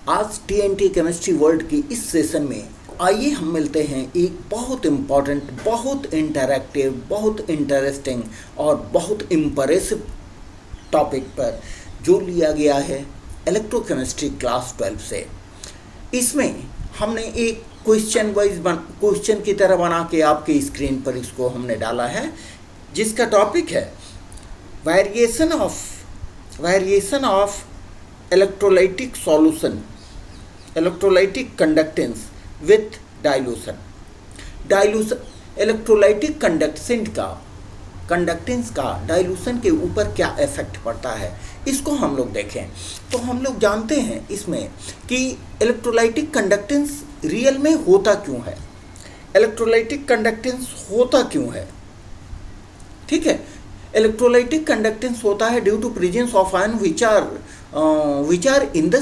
आज TNT chemistry world की इस सेशन में आइए हम मिलते हैं एक बहुत इम्पॉर्टेंट, बहुत इंटरैक्टिव, बहुत इंटरेस्टिंग और बहुत इम्प्रेसिव टॉपिक पर जो लिया गया है इलेक्ट्रोकेमिस्ट्री क्लास 12 से। इसमें हमने एक क्वेश्चन की तरह बना के आपके स्क्रीन पर इसको हमने डाला है, जिसका टॉपिक है variation of electrolytic solution, electrolytic conductance with dilution. Electrolytic conductance का डाइल्यूशन के ऊपर क्या इफेक्ट पड़ता है, इसको हम लोग देखें। तो हम लोग जानते हैं इसमें कि इलेक्ट्रोलाइटिक कंडक्टेंस रियल में होता क्यों है, इलेक्ट्रोलाइटिक कंडक्टेंस होता क्यों है। ठीक है, इलेक्ट्रोलाइटिक कंडक्टेंस होता है due to presence of ion which are in the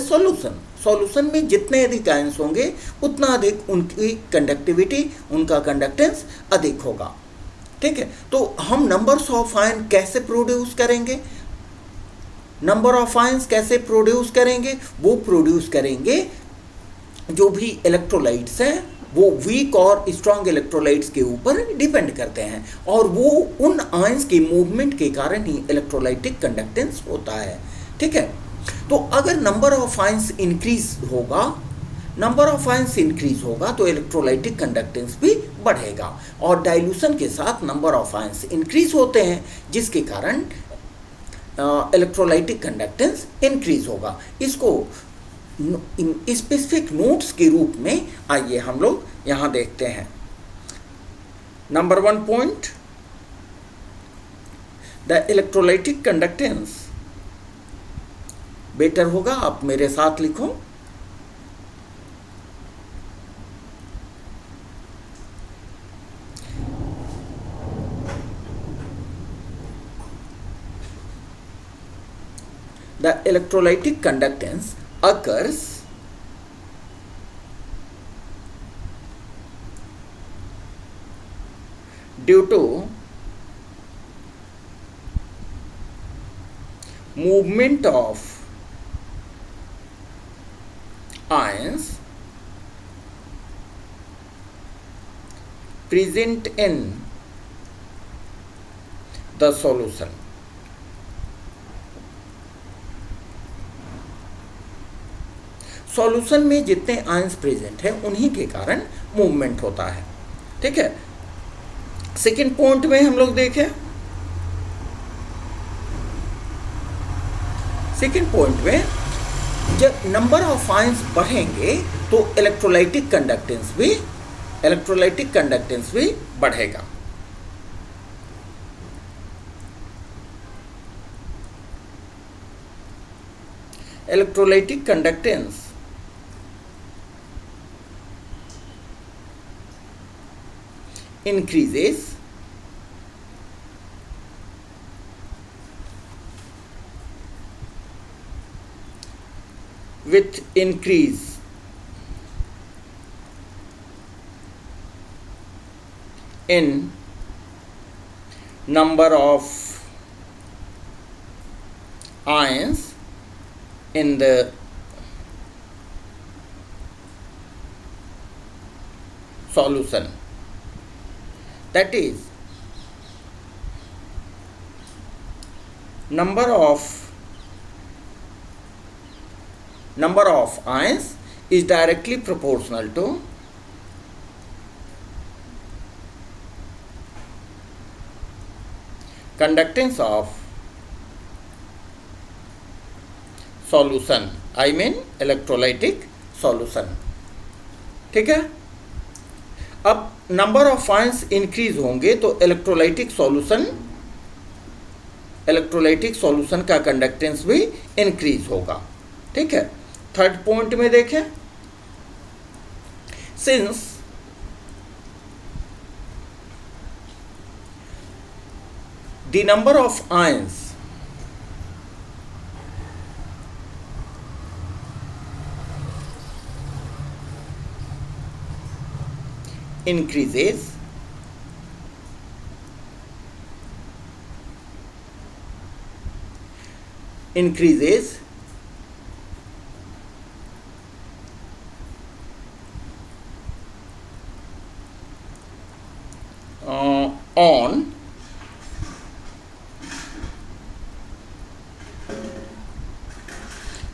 solution में जितने अधिक आयन्स होंगे उतना अधिक उनकी कंडक्टिविटी, उनका कंडक्टेंस अधिक होगा। ठीक है, तो हम नंबर्स ऑफ आयन कैसे प्रोड्यूस करेंगे, नंबर ऑफ आयन्स कैसे प्रोड्यूस करेंगे, वो प्रोड्यूस करेंगे जो भी इलेक्ट्रोलाइट्स हैं वो वीक और स्ट्रॉन्ग इलेक्ट्रोलाइट्स के ऊपर डिपेंड करते हैं, और वो उन आयन्स के मूवमेंट के कारण ही इलेक्ट्रोलाइटिक कंडक्टेंस होता है। ठीक है, तो अगर नंबर ऑफ आयन्स इंक्रीज होगा तो इलेक्ट्रोलाइटिक कंडक्टेंस भी बढ़ेगा, और डाइल्यूशन के साथ नंबर ऑफ आयन्स इंक्रीज होते हैं, जिसके कारण इलेक्ट्रोलाइटिक कंडक्टेंस इंक्रीज होगा। इसको स्पेसिफिक नोट्स के रूप में आइए हम लोग यहाँ देखते हैं। Number 1 point, the electrolytic conductance, better होगा आप मेरे साथ लिखो। The electrolytic conductance occurs due to movement of ions present in the solution। Solution में जितने आयंस प्रेजेंट हैं उन्हीं के कारण मूवमेंट होता है। ठीक है, सेकेंड पॉइंट में हम लोग देखें, सेकेंड पॉइंट में जब नंबर ऑफ आयंस बढ़ेंगे तो इलेक्ट्रोलाइटिक कंडक्टेंस भी बढ़ेगा। Electrolytic conductance increases with increase in number of ions in the solution। That is, number of ions is directly proportional to conductance of solution, I mean electrolytic solution। ठीक है, अब number of ions increase होंगे तो electrolytic solution का conductance भी increase होगा। ठीक है, थर्ड पॉइंट में देखें, since the number of ions increases increases on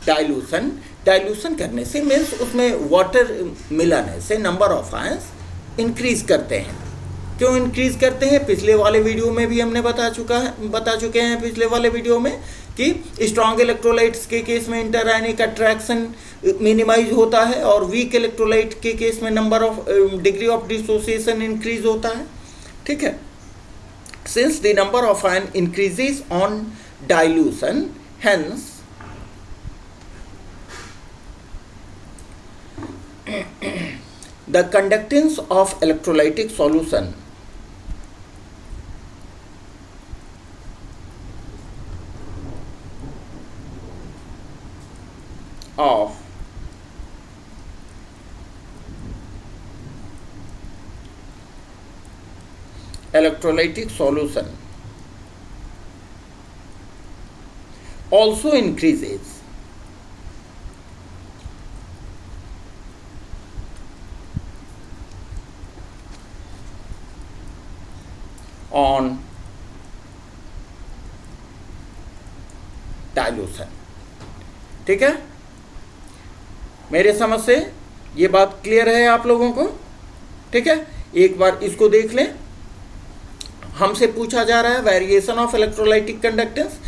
dilution, dilution करने से मीन्स उसमें वाटर मिलाने से नंबर ऑफ आयंस इंक्रीज करते हैं। क्यों इंक्रीज करते हैं? पिछले वाले वीडियो में भी हमने बता चुके हैं पिछले वाले वीडियो में कि स्ट्रॉन्ग इलेक्ट्रोलाइट्स के केस में इंटरआयनिक अट्रैक्शन मिनिमाइज होता है और वीक इलेक्ट्रोलाइट के केस में number of degree of dissociation increase होता है। ठीक है, since the number of ion increases on dilution, hence the conductance of electrolytic solution of electrolytic solution also increases on dilution. ठीक है, मेरे समझ से ये बात क्लियर है आप लोगों को? ठीक है, एक बार इसको देख लें। हमसे पूछा जा रहा है variation of electrolytic conductance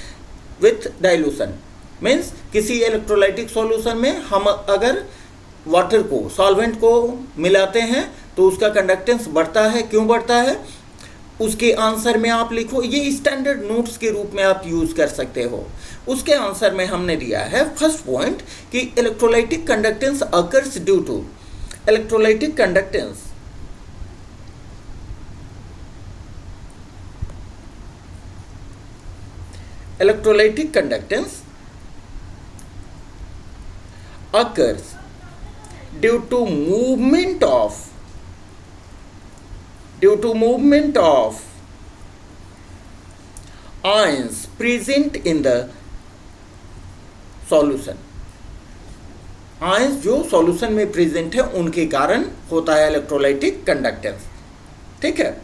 with dilution, means किसी इलेक्ट्रोलाइटिक सॉल्यूशन में हम अगर वाटर को, सॉल्वेंट को मिलाते हैं तो उसका कंडक्टेंस बढ़ता है। क्यों बढ़ता है? उसके आंसर में आप लिखो, ये स्टैंडर्ड नोट्स के रूप में आप यूज कर सकते हो। उसके आंसर में हमने दिया है फर्स्ट पॉइंट कि electrolytic conductance occurs due to electrolytic conductance occurs due to movement of ions present in the solution। Ions जो सॉल्यूशन में प्रेजेंट है उनके कारण होता है इलेक्ट्रोलाइटिक कंडक्टेंस। ठीक है,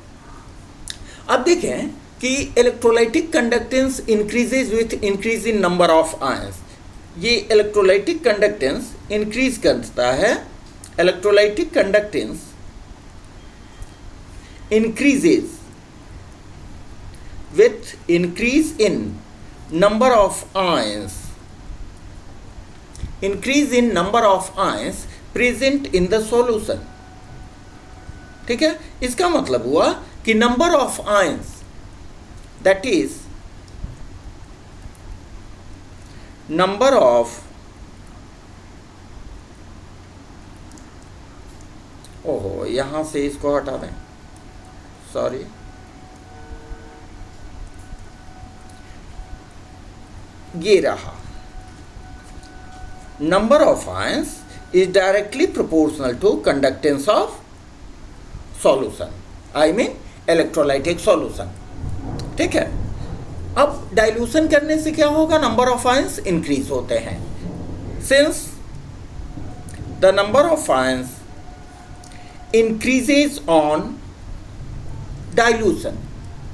अब देखें कि electrolytic conductance increases with increase in number of ions. ये इलेक्ट्रोलाइटिक कंडक्टेंस इंक्रीज करता है, electrolytic conductance increases with increase in number of ions, increase in number of ions present in the solution। ठीक है, इसका मतलब हुआ कि number of ions, that is number of ओहो, यहां से इसको हटा दें, सॉरी, ये रहा। Number of ions is directly proportional to conductance of solution, I mean electrolytic solution. ठीक है, अब डाइल्यूशन करने से क्या होगा? नंबर ऑफ आयंस इंक्रीज होते हैं। Since the number of ions increases on dilution,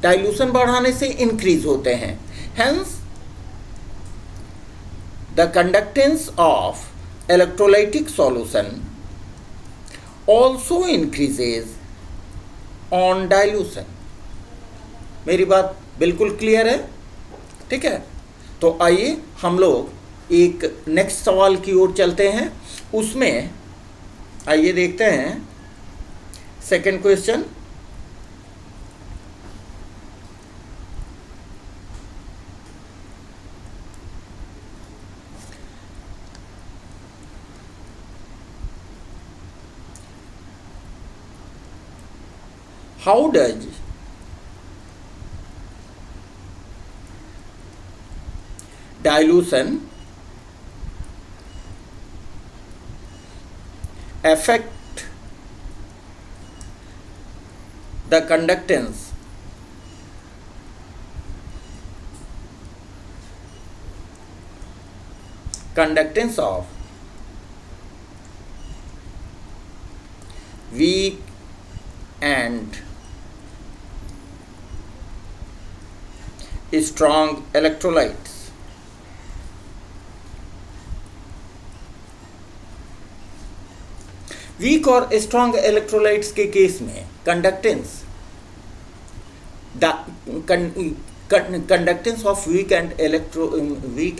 dilution बढ़ाने से इंक्रीज होते हैं। Hence the conductance of electrolytic solution also increases on dilution. मेरी बात बिल्कुल क्लियर है? ठीक है, तो आइए हम लोग एक नेक्स्ट सवाल की ओर चलते हैं। उसमें आइए देखते हैं second question. How does dilution affect the conductance of weak and strong electrolytes. Weak और स्ट्रॉन्ग इलेक्ट्रोलाइट्स के केस में conductance conductance of weak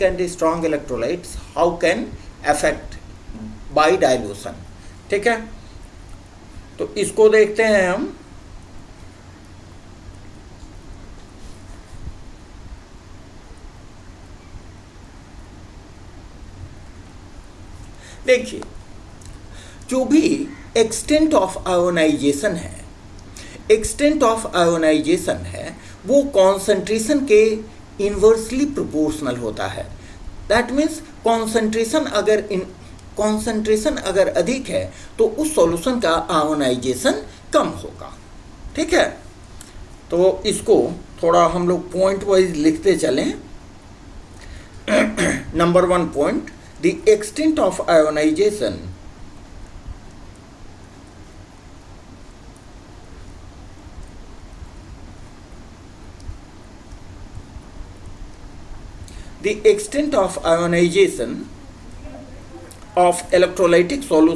and strong electrolytes how can affect by dilution. ठीक है, तो इसको देखते हैं हम. देखिए, जो भी एक्सटेंट ऑफ आयोनाइजेशन है वो कॉन्सेंट्रेशन के इन्वर्सली प्रोपोर्शनल होता है. दैट मीन्स कॉन्सेंट्रेशन अगर अधिक है तो उस सॉल्यूशन का आयोनाइजेशन कम होगा. ठीक है, तो इसको थोड़ा हम लोग पॉइंट वाइज लिखते चलें. Number 1 point, the extent of ionization of electrolytic solution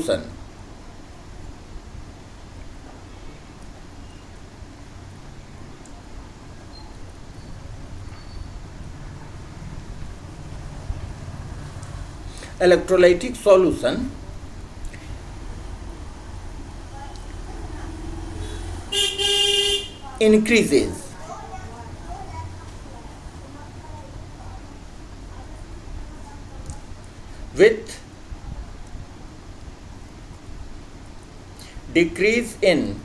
increases with decrease in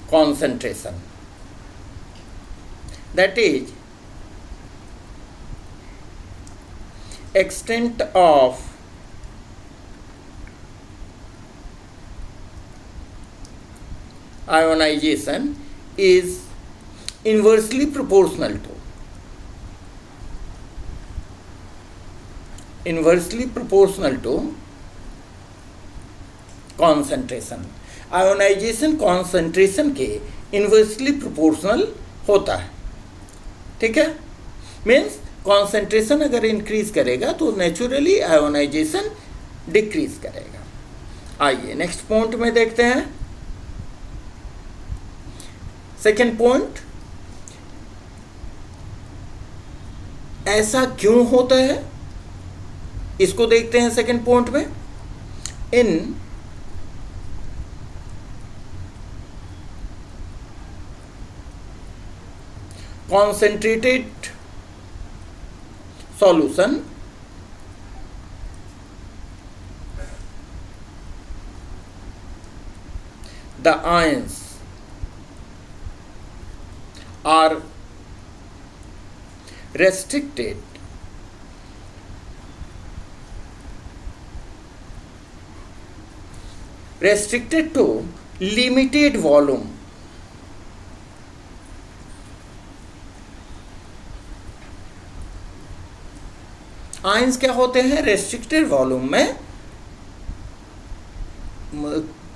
concentration. That is, extent of ionization is inversely proportional to concentration. Ionization concentration के इन्वर्सली प्रोपोर्शनल होता है. ठीक है, मीन्स कॉन्सेंट्रेशन अगर increase करेगा तो naturally ionisation decrease करेगा. आइए नेक्स्ट पॉइंट में देखते हैं. सेकेंड पॉइंट, ऐसा क्यों होता है इसको देखते हैं. सेकेंड पॉइंट में, इन concentrated solution the ions are restricted to limited volume. Ions क्या होते हैं? रेस्ट्रिक्टेड वॉल्यूम में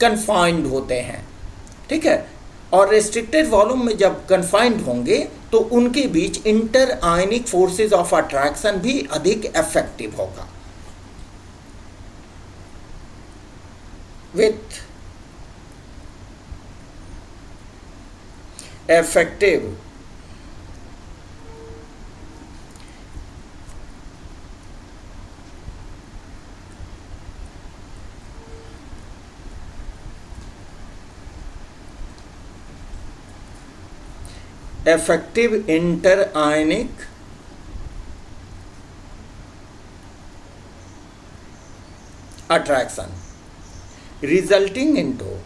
कन्फाइंड होते हैं. ठीक है, और रेस्ट्रिक्टेड वॉल्यूम में जब कन्फाइंड होंगे तो उनके बीच inter ionic forces of attraction भी अधिक इफेक्टिव होगा. With effective interionic attraction resulting into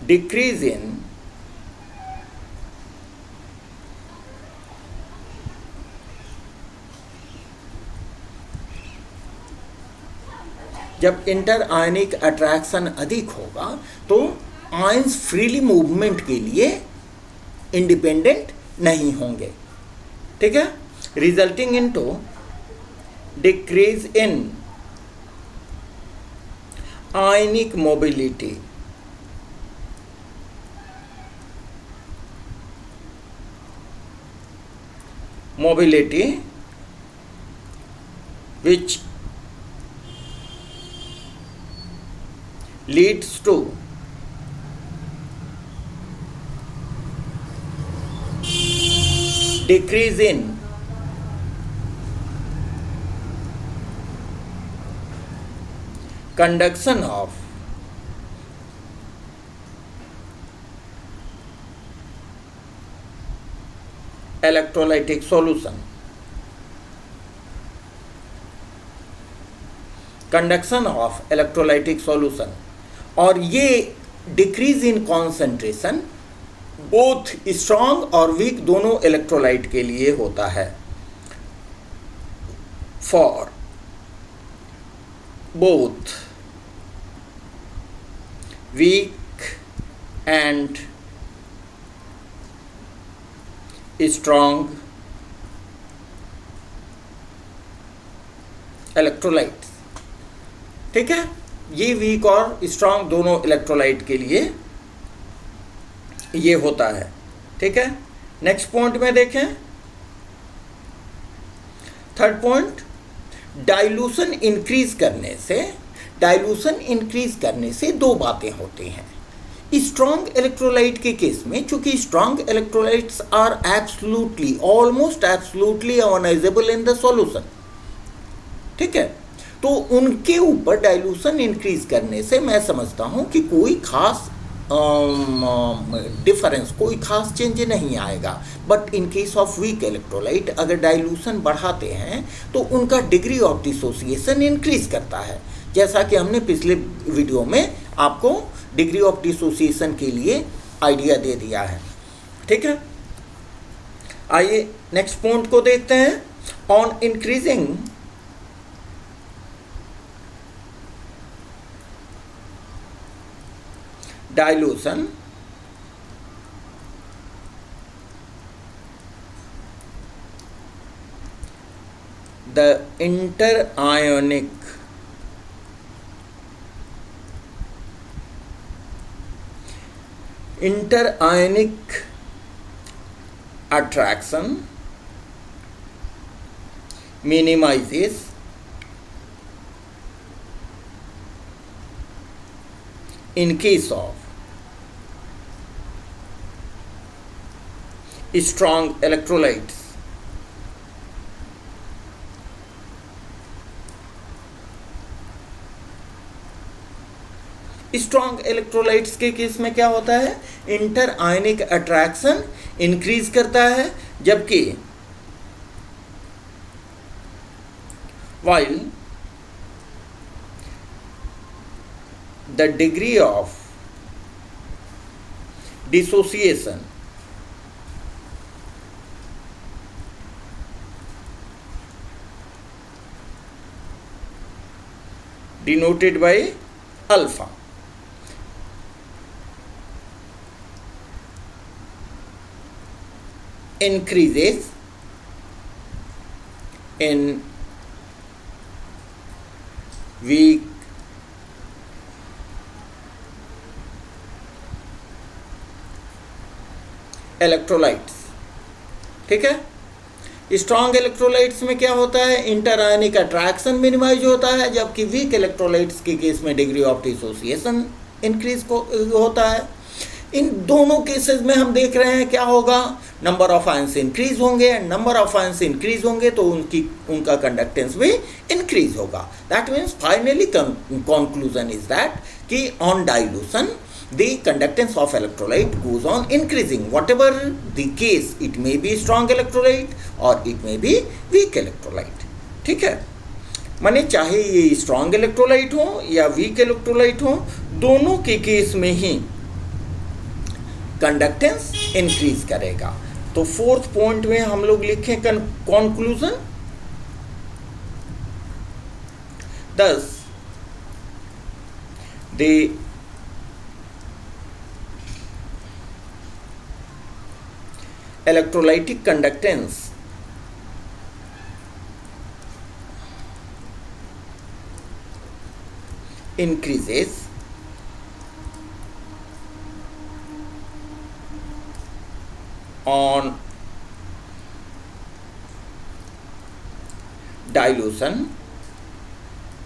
decrease in जब इंटर आयनिक अट्रैक्शन अधिक होगा तो आयंस फ्रीली मूवमेंट के लिए इंडिपेंडेंट नहीं होंगे. ठीक है, resulting into decrease in ionic mobility. Which leads to decrease in conduction of electrolytic solution. Conduction of electrolytic solution, और ये decrease in concentration both strong और वीक दोनों इलेक्ट्रोलाइट के लिए होता है. For both weak and strong electrolyte. ठीक है, ये वीक और स्ट्रॉन्ग दोनों इलेक्ट्रोलाइट के लिए ये होता है. ठीक है, नेक्स्ट पॉइंट में देखें. थर्ड पॉइंट, डाइल्यूशन इंक्रीज करने से दो बातें होती हैं. स्ट्रॉन्ग इलेक्ट्रोलाइट के केस में, चूंकि strong electrolytes are absolutely almost absolutely unionizable in the solution. ठीक है, तो उनके ऊपर डाइल्यूशन इंक्रीज करने से मैं समझता हूं कि कोई खास डिफरेंस, कोई खास चेंज नहीं आएगा. But in case of weak electrolyte अगर डाइल्यूशन बढ़ाते हैं तो उनका डिग्री ऑफ डिसोसिएशन इंक्रीज करता है, जैसा कि हमने पिछले वीडियो में आपको डिग्री ऑफ डिसोसिएशन के लिए आइडिया दे दिया है. ठीक है, आइए नेक्स्ट पॉइंट को देखते हैं. On increasing dilution, the interionic attraction minimizes in case of strong electrolytes. Strong electrolytes के केस में क्या होता है, इंटर आयनिक अट्रैक्शन इंक्रीज करता है, जबकि while the degree of dissociation denoted by alpha increases in weak electrolytes. ठीक है, स्ट्रॉन्ग इलेक्ट्रोलाइट्स में क्या होता है, इंटरआयनिक अट्रैक्शन मिनिमाइज होता है, जबकि वीक इलेक्ट्रोलाइट्स के केस में डिग्री ऑफ डिसोसिएशन इंक्रीज होता है. इन दोनों केसेस में हम देख रहे हैं क्या होगा, नंबर ऑफ आयंस इंक्रीज होंगे, and number of ions increase होंगे तो उनका कंडक्टेंस भी इंक्रीज होगा. That means finally conclusion is that कि on dilution the conductance of electrolyte goes on increasing, whatever the case, it may be strong electrolyte or it may be weak electrolyte. ठीक है, माने चाहे ये strong electrolyte हो या weak electrolyte हो, दोनों के केस में ही कंडक्टेंस इंक्रीज करेगा. तो फोर्थ पॉइंट में हम लोग लिखें conclusion. thus the electrolytic conductance increases on dilution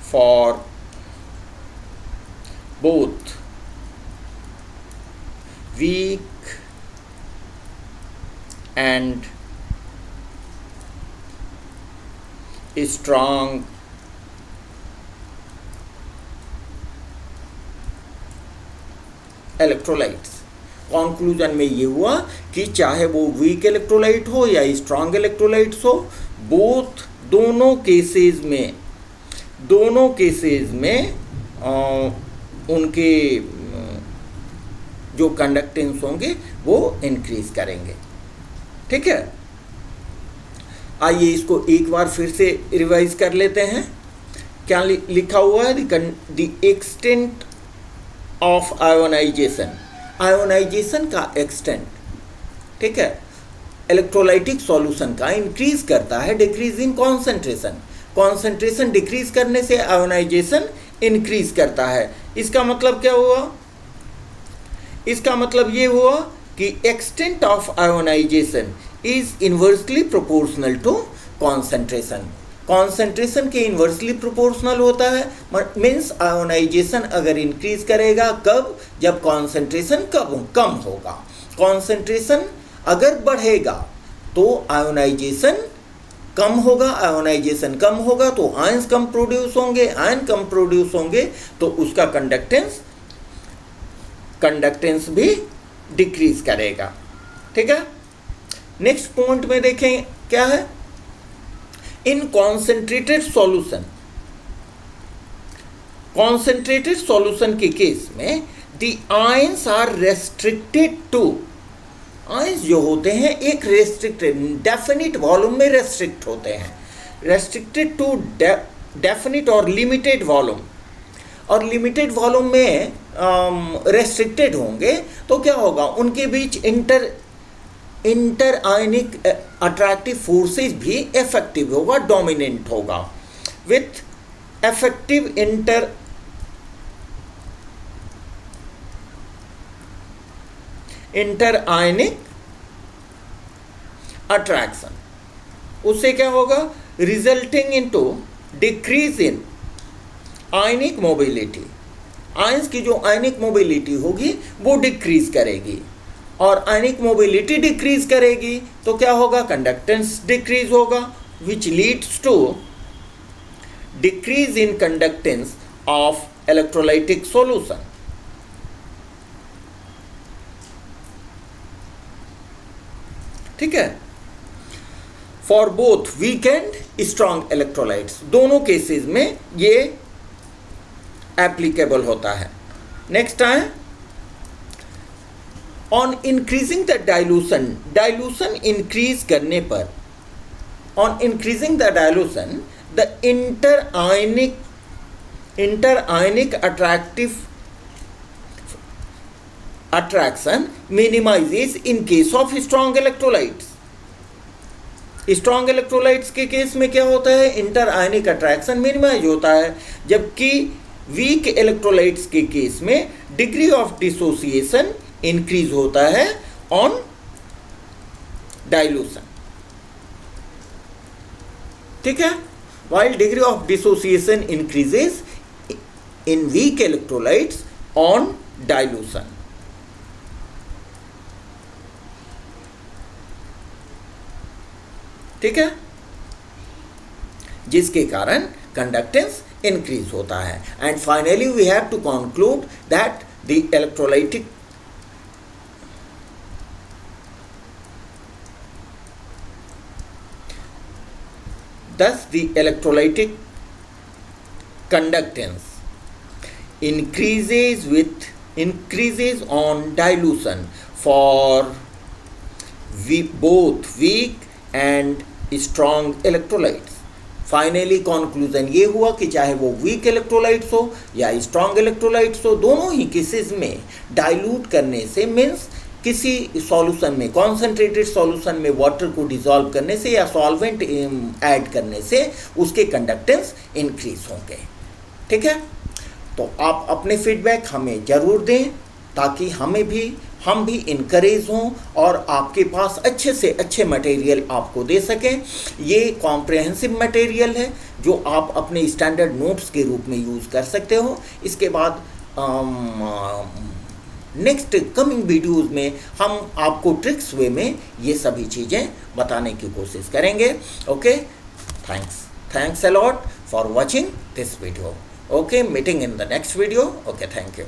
for both weak and strong electrolytes. Conclusion में ये हुआ कि चाहे वो वीक इलेक्ट्रोलाइट हो या स्ट्रॉन्ग इलेक्ट्रोलाइट्स हो, बोथ दोनों केसेस में उनके जो कंडक्टेंस होंगे वो इंक्रीज करेंगे। ठीक है, आइए इसको एक बार फिर से रिवाइज कर लेते हैं। क्या लिखा हुआ है? The extent of ionization, ionization का एक्सटेंट, ठीक है, इलेक्ट्रोलाइटिक सॉल्यूशन का इंक्रीज करता है decrease in concentration. Concentration decrease करने से आयोनाइजेशन इंक्रीज करता है। इसका मतलब क्या हुआ? इसका मतलब ये हुआ कि extent of ionization is inversely proportional to concentration. Concentration के इन्वर्सली प्रोपोर्शनल होता है, मीन्स आयोनाइजेशन अगर इंक्रीज करेगा कब? जब कॉन्सेंट्रेशन कम होगा। कॉन्सेंट्रेशन अगर बढ़ेगा तो आयोनाइजेशन कम होगा, आयोनाइजेशन कम होगा तो आयंस कम प्रोड्यूस होंगे, आयन कम प्रोड्यूस होंगे तो उसका कंडक्टेंस भी डिक्रीज करेगा। ठीक है, नेक्स्ट पॉइंट में देखें क्या है? इन कॉन्सेंट्रेटेड सॉल्यूशन के केस में the ions are restricted to, ions जो होते हैं एक रेस्ट्रिक्टेड डेफिनिट वॉल्यूम में रेस्ट्रिक्ट होते हैं, रेस्ट्रिक्टेड टू डेफिनिट और लिमिटेड वॉल्यूम, और लिमिटेड वॉल्यूम में रेस्ट्रिक्टेड होंगे तो क्या होगा? उनके बीच इंटर आयनिक अट्रैक्टिव फोर्सेस भी इफेक्टिव होगा, डोमिनेंट होगा। With effective inter ionic attraction, उससे क्या होगा? Resulting into decrease in ionic mobility. Ions की जो आयनिक मोबिलिटी होगी वो डिक्रीज करेगी, और आयनिक मोबिलिटी डिक्रीज करेगी तो क्या होगा? कंडक्टेंस डिक्रीज होगा, which leads to decrease in conductance of electrolytic solution. ठीक है, for both weak and strong electrolytes, दोनों केसेस में ये एप्लीकेबल होता है। नेक्स्ट है on increasing the dilution increase करने पर, on increasing the dilution the inter ionic attraction minimizes in case of strong electrolytes. Strong electrolytes के केस में क्या होता है? इंटर आयनिक अट्रैक्शन मिनिमाइज होता है, जबकि वीक इलेक्ट्रोलाइट्स के केस में डिग्री ऑफ डिसोसिएशन इंक्रीज होता है ऑन डाइल्यूशन। ठीक है, while degree of dissociation increases in weak electrolytes on dilution. ठीक है, जिसके कारण कंडक्टेंस इंक्रीज होता है। And finally we have to conclude that the electrolytic thus the electrolytic conductance increases on dilution for both weak and strong electrolytes. Finally conclusion ये हुआ कि चाहे वो वीक इलेक्ट्रोलाइट्स हो या स्ट्रॉन्ग इलेक्ट्रोलाइट्स हो, दोनों ही केसेस में डाइल्यूट करने से, मीन्स किसी सॉल्यूशन में, कॉन्सेंट्रेटेड सॉल्यूशन में वाटर को डिसॉल्व करने से या सॉल्वेंट ऐड करने से उसके कंडक्टेंस इंक्रीज होंगे। ठीक है, तो आप अपने फीडबैक हमें ज़रूर दें ताकि हम भी इनकरेज हों और आपके पास अच्छे से अच्छे मटेरियल आपको दे सकें। ये कॉम्प्रहेंसिव मटेरियल है जो आप अपने स्टैंडर्ड नोट्स के रूप में यूज़ कर सकते हो। इसके बाद नेक्स्ट कमिंग वीडियोज़ में हम आपको ट्रिक्स वे में ये सभी चीज़ें बताने की कोशिश करेंगे। Okay, thanks a lot for watching this video. Okay, meeting in the next video. Okay, thank you.